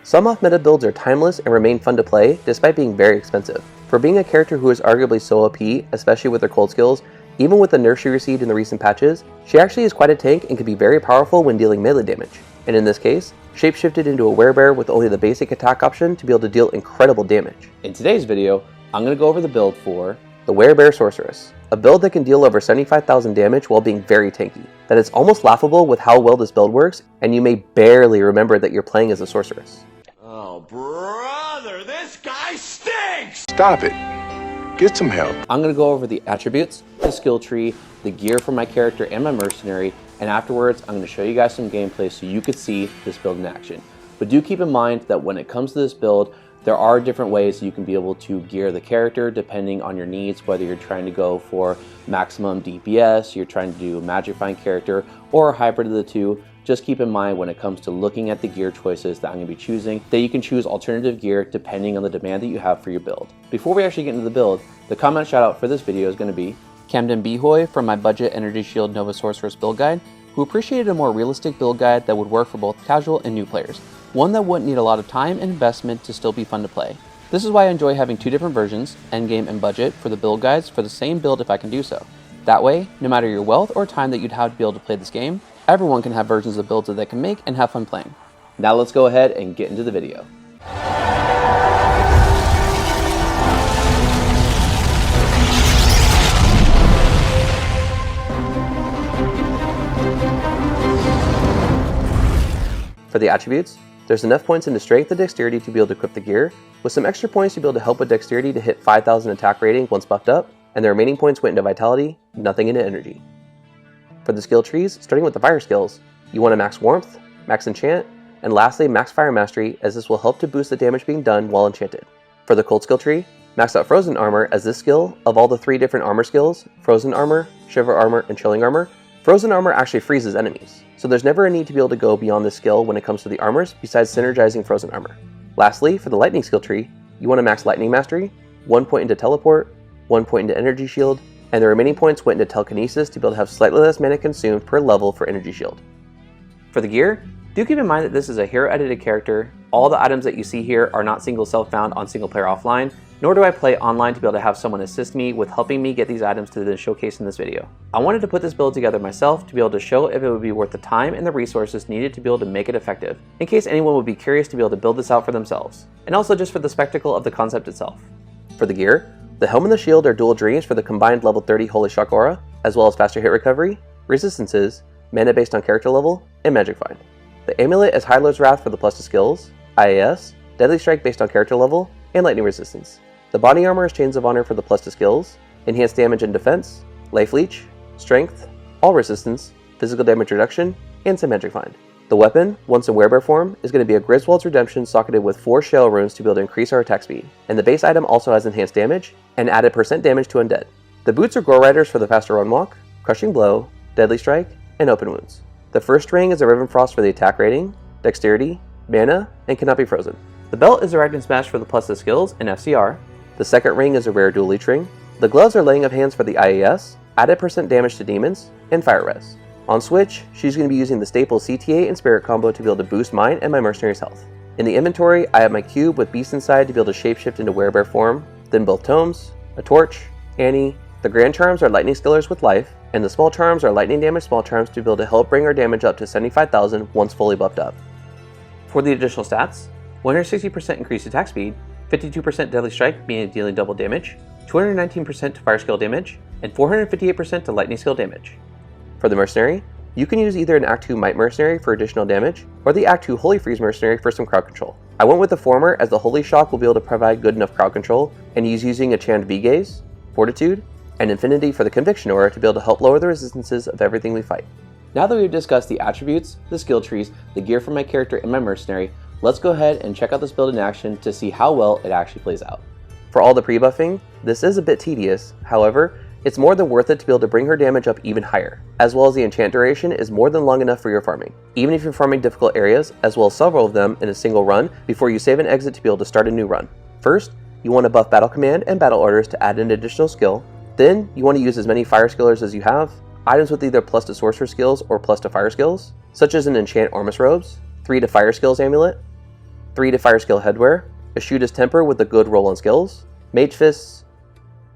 Some off-meta builds are timeless and remain fun to play despite being very expensive. For being a character who is arguably so OP, especially with her cold skills, even with the nerfs she received in the recent patches, she actually is quite a tank and can be very powerful when dealing melee damage. And in this case, shapeshifted into a werebear with only the basic attack option to be able to deal incredible damage. In today's video, I'm going to go over the build for the Werebear Sorceress, a build that can deal over 75,000 damage while being very tanky. That is almost laughable with how well this build works, and you may barely remember that you're playing as a sorceress. Oh, brother, this guy stinks! Stop it. Get some help. I'm going to go over the attributes, the skill tree, the gear for my character and my mercenary, and afterwards I'm going to show you guys some gameplay so you could see this build in action. But do keep in mind that when it comes to this build, there are different ways you can be able to gear the character depending on your needs, whether you're trying to go for maximum DPS, you're trying to do a magic find character, or a hybrid of the two. Just keep in mind when it comes to looking at the gear choices that I'm going to be choosing, that you can choose alternative gear depending on the demand that you have for your build. Before we actually get into the build, the comment shout out for this video is going to be Camden Behoy from my Budget Energy Shield Nova Sorceress build guide, who appreciated a more realistic build guide that would work for both casual and new players. One that wouldn't need a lot of time and investment to still be fun to play. This is why I enjoy having two different versions, endgame and budget, for the build guides for the same build if I can do so. That way, no matter your wealth or time that you'd have to be able to play this game, everyone can have versions of builds that they can make and have fun playing. Now let's go ahead and get into the video. For the attributes, there's enough points into strength and dexterity to be able to equip the gear, with some extra points to be able to help with dexterity to hit 5,000 attack rating once buffed up, and the remaining points went into vitality, nothing into energy. For the skill trees, starting with the fire skills, you want to max warmth, max enchant, and lastly max fire mastery, as this will help to boost the damage being done while enchanted. For the cold skill tree, max out frozen armor, as this skill, of all the 3 different armor skills, frozen armor, shiver armor, and chilling armor, frozen armor actually freezes enemies, so there's never a need to be able to go beyond this skill when it comes to the armors besides synergizing frozen armor. Lastly, for the lightning skill tree, you want to max lightning mastery, 1 point into teleport, 1 point into energy shield, and the remaining points went into telekinesis to be able to have slightly less mana consumed per level for energy shield. For the gear, do keep in mind that this is a hero edited character. All the items that you see here are not single self found on single player offline, nor do I play online to be able to have someone assist me with helping me get these items to the showcase in this video. I wanted to put this build together myself to be able to show if it would be worth the time and the resources needed to be able to make it effective, in case anyone would be curious to be able to build this out for themselves, and also just for the spectacle of the concept itself. For the gear, the helm and the shield are dual dreams for the combined level 30 Holy Shock Aura, as well as faster hit recovery, resistances, mana based on character level, and magic find. The amulet is High Lord's Wrath for the plus to skills, IAS, Deadly Strike based on character level, and lightning resistance. The body armor is Chains of Honor for the plus to skills, enhanced damage and defense, life leech, strength, all resistance, physical damage reduction, and some magic find. The weapon, once in werebear form, is going to be a Griswold's Redemption socketed with 4 shell runes to be able to increase our attack speed, and the base item also has enhanced damage and added % damage to undead. The boots are Gore Riders for the faster run walk, Crushing Blow, Deadly Strike, and Open Wounds. The first ring is a Riven Frost for the attack rating, dexterity, mana, and cannot be frozen. The belt is a Ragnar Smash for the plus to skills and FCR. The second ring is a rare dual leech ring. The gloves are Laying of Hands for the IAS, added % damage to demons, and fire res. On Switch, she's going to be using the staple CTA and Spirit combo to be able to boost mine and my mercenary's health. In the inventory, I have my cube with Beast inside to be able to shapeshift into werebear form, then both tomes, a torch, Annie. The grand charms are lightning skillers with life, and the small charms are lightning damage small charms to be able to help bring our damage up to 75,000 once fully buffed up. For the additional stats, 160% increased attack speed, 52% deadly strike, meaning dealing double damage, 219% to fire skill damage, and 458% to lightning skill damage. For the mercenary, you can use either an Act 2 Might Mercenary for additional damage, or the Act 2 Holy Freeze Mercenary for some crowd control. I went with the former as the Holy Shock will be able to provide good enough crowd control, and he's using a Charmed V-Gaze, Fortitude, and Infinity for the Conviction Aura to be able to help lower the resistances of everything we fight. Now that we've discussed the attributes, the skill trees, the gear for my character and my mercenary, let's go ahead and check out this build in action to see how well it actually plays out. For all the pre-buffing, this is a bit tedious, however, it's more than worth it to be able to bring her damage up even higher, as well as the enchant duration is more than long enough for your farming, even if you're farming difficult areas, as well as several of them in a single run before you save and exit to be able to start a new run. First, you want to buff Battle Command and Battle Orders to add an additional skill. Then, you want to use as many fire skillers as you have, items with either plus to sorcerer skills or plus to fire skills, such as an enchant Ormus Robes, 3 to fire skills amulet, 3 to fire skill headwear, eschew his temper with a good roll on skills, mage fists,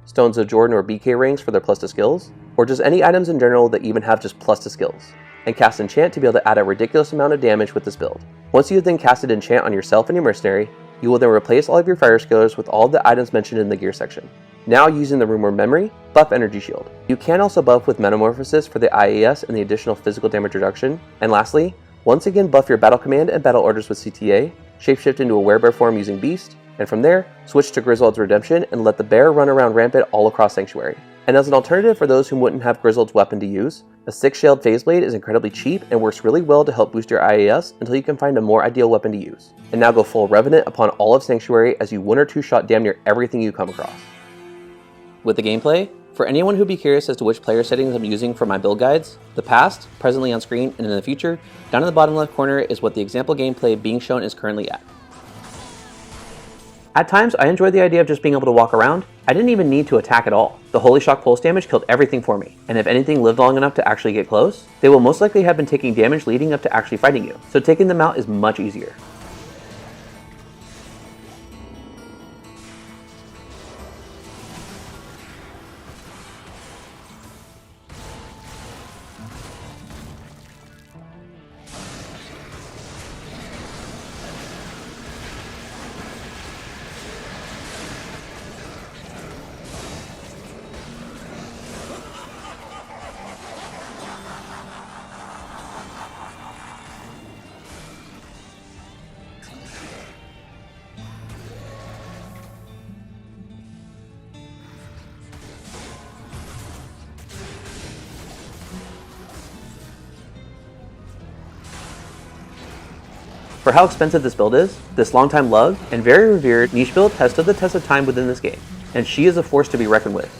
stones of Jordan or BK rings for their plus to skills, or just any items in general that even have just plus to skills, and cast enchant to be able to add a ridiculous amount of damage with this build. Once you have then casted enchant on yourself and your mercenary, you will then replace all of your fire skillers with all of the items mentioned in the gear section. Now using the Rumor Memory, buff Energy Shield. You can also buff with Metamorphosis for the IAS and the additional physical damage reduction, and lastly, once again buff your battle command and battle orders with CTA, shapeshift into a werebear form using Beast, and from there, switch to Grizzald's Redemption and let the bear run around rampant all across Sanctuary. And as an alternative for those who wouldn't have Grizzald's weapon to use, a 6-shelled Phase Blade is incredibly cheap and works really well to help boost your IAS until you can find a more ideal weapon to use. And now go full Revenant upon all of Sanctuary as you 1 or 2 shot damn near everything you come across. With the gameplay, for anyone who'd be curious as to which player settings I'm using for my build guides, the past, presently on screen, and in the future, down in the bottom left corner is what the example gameplay being shown is currently at. At times, I enjoyed the idea of just being able to walk around. I didn't even need to attack at all. The Holy Shock pulse damage killed everything for me, and if anything lived long enough to actually get close, they will most likely have been taking damage leading up to actually fighting you, so taking them out is much easier. For how expensive this build is, this longtime loved and very revered niche build has stood the test of time within this game, and she is a force to be reckoned with.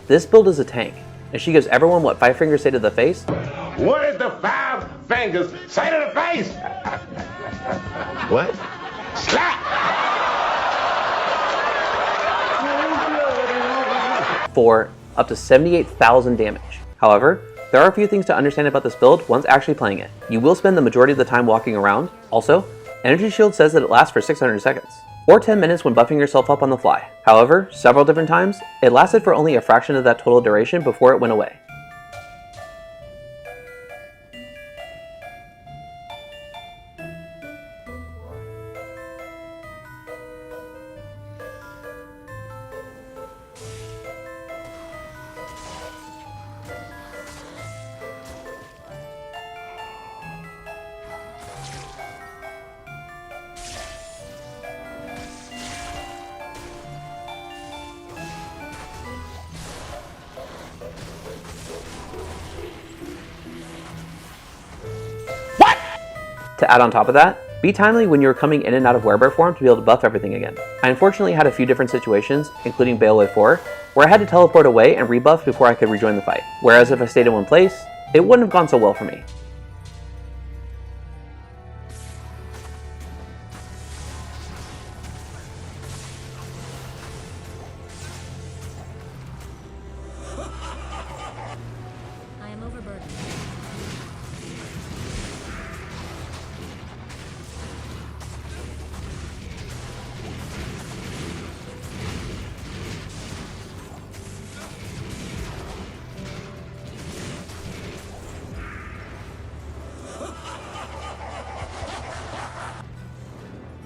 This build is a tank, and she gives everyone what 5 fingers say to the face. What did the 5 fingers say to the face? What? Slap! For up to 78,000 damage. However, there are a few things to understand about this build once actually playing it. You will spend the majority of the time walking around. Also, Energy Shield says that it lasts for 600 seconds, or 10 minutes when buffing yourself up on the fly. However, several different times, it lasted for only a fraction of that total duration before it went away. To add on top of that, be timely when you're coming in and out of werebear form to be able to buff everything again. I unfortunately had a few different situations, including Baleway 4, where I had to teleport away and rebuff before I could rejoin the fight, whereas if I stayed in one place, it wouldn't have gone so well for me. I am overburdened.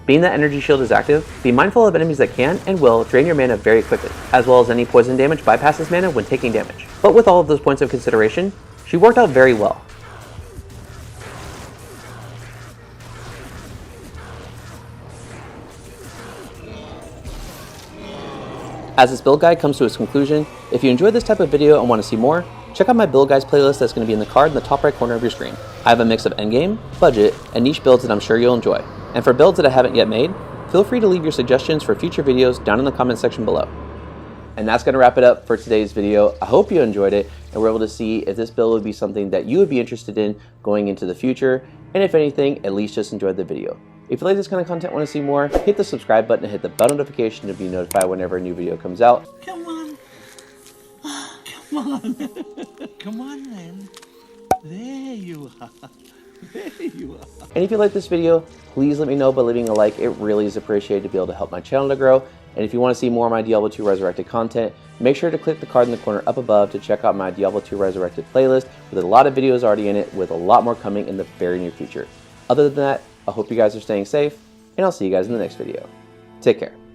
Being that energy shield is active, be mindful of enemies that can and will drain your mana very quickly, as well as any poison damage bypasses mana when taking damage. But with all of those points of consideration, she worked out very well. As this build guide comes to its conclusion, if you enjoyed this type of video and want to see more, check out my build guides playlist that's going to be in the card in the top right corner of your screen. I have a mix of endgame, budget, and niche builds that I'm sure you'll enjoy. And for builds that I haven't yet made, feel free to leave your suggestions for future videos down in the comment section below. And that's going to wrap it up for today's video. I hope you enjoyed it and were able to see if this build would be something that you would be interested in going into the future, and if anything, at least just enjoyed the video. If you like this kind of content and want to see more, hit the subscribe button and hit the bell notification to be notified whenever a new video comes out. Come on. Come on. Come on then. There you are. There you are. And if you like this video, please let me know by leaving a like. It really is appreciated to be able to help my channel to grow. And if you want to see more of my Diablo 2 Resurrected content, make sure to click the card in the corner up above to check out my Diablo 2 Resurrected playlist with a lot of videos already in it, with a lot more coming in the very near future. Other than that, I hope you guys are staying safe, and I'll see you guys in the next video. Take care.